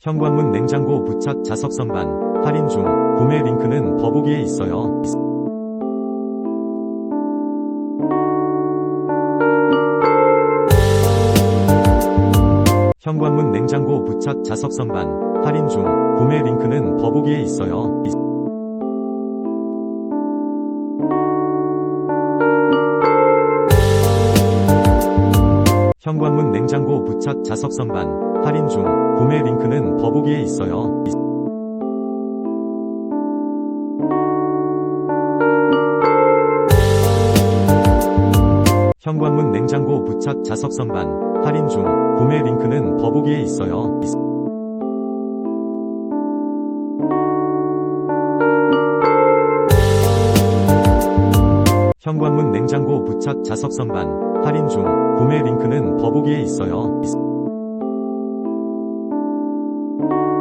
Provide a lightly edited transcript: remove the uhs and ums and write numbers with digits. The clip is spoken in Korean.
현관문 냉장고 부착 자석선반 할인 중. 구매 링크는 더보기에 있어요. 현관문 냉장고 부착 자석선반 할인 중. 구매 링크는 더보기에 있어요. 현관문 냉장고 부착 자석선반 할인 중. 구매 링크는 더보기에 있어요. 현관문 냉장고 부착 자석선반 할인 중. 구매 링크는 더보기에 있어요. 현관문 냉장고 부착 자석선반 할인 중. 구매 링크는 더보기에 있어요. 현관문 냉장고 부착 자석선반 할인 중. 구매 링크는 더보기에 있어요. 현관문 냉장고 부착 자석선반 할인 중. 구매 링크는 더보기에 있어요. 현관문 냉장고 부착 자석선반 할인 중. 구매 링크는 더보기에 있어요. 현관문 냉장고 부착 자석선반 할인 중. 구매 링크는 더보기에 있어요.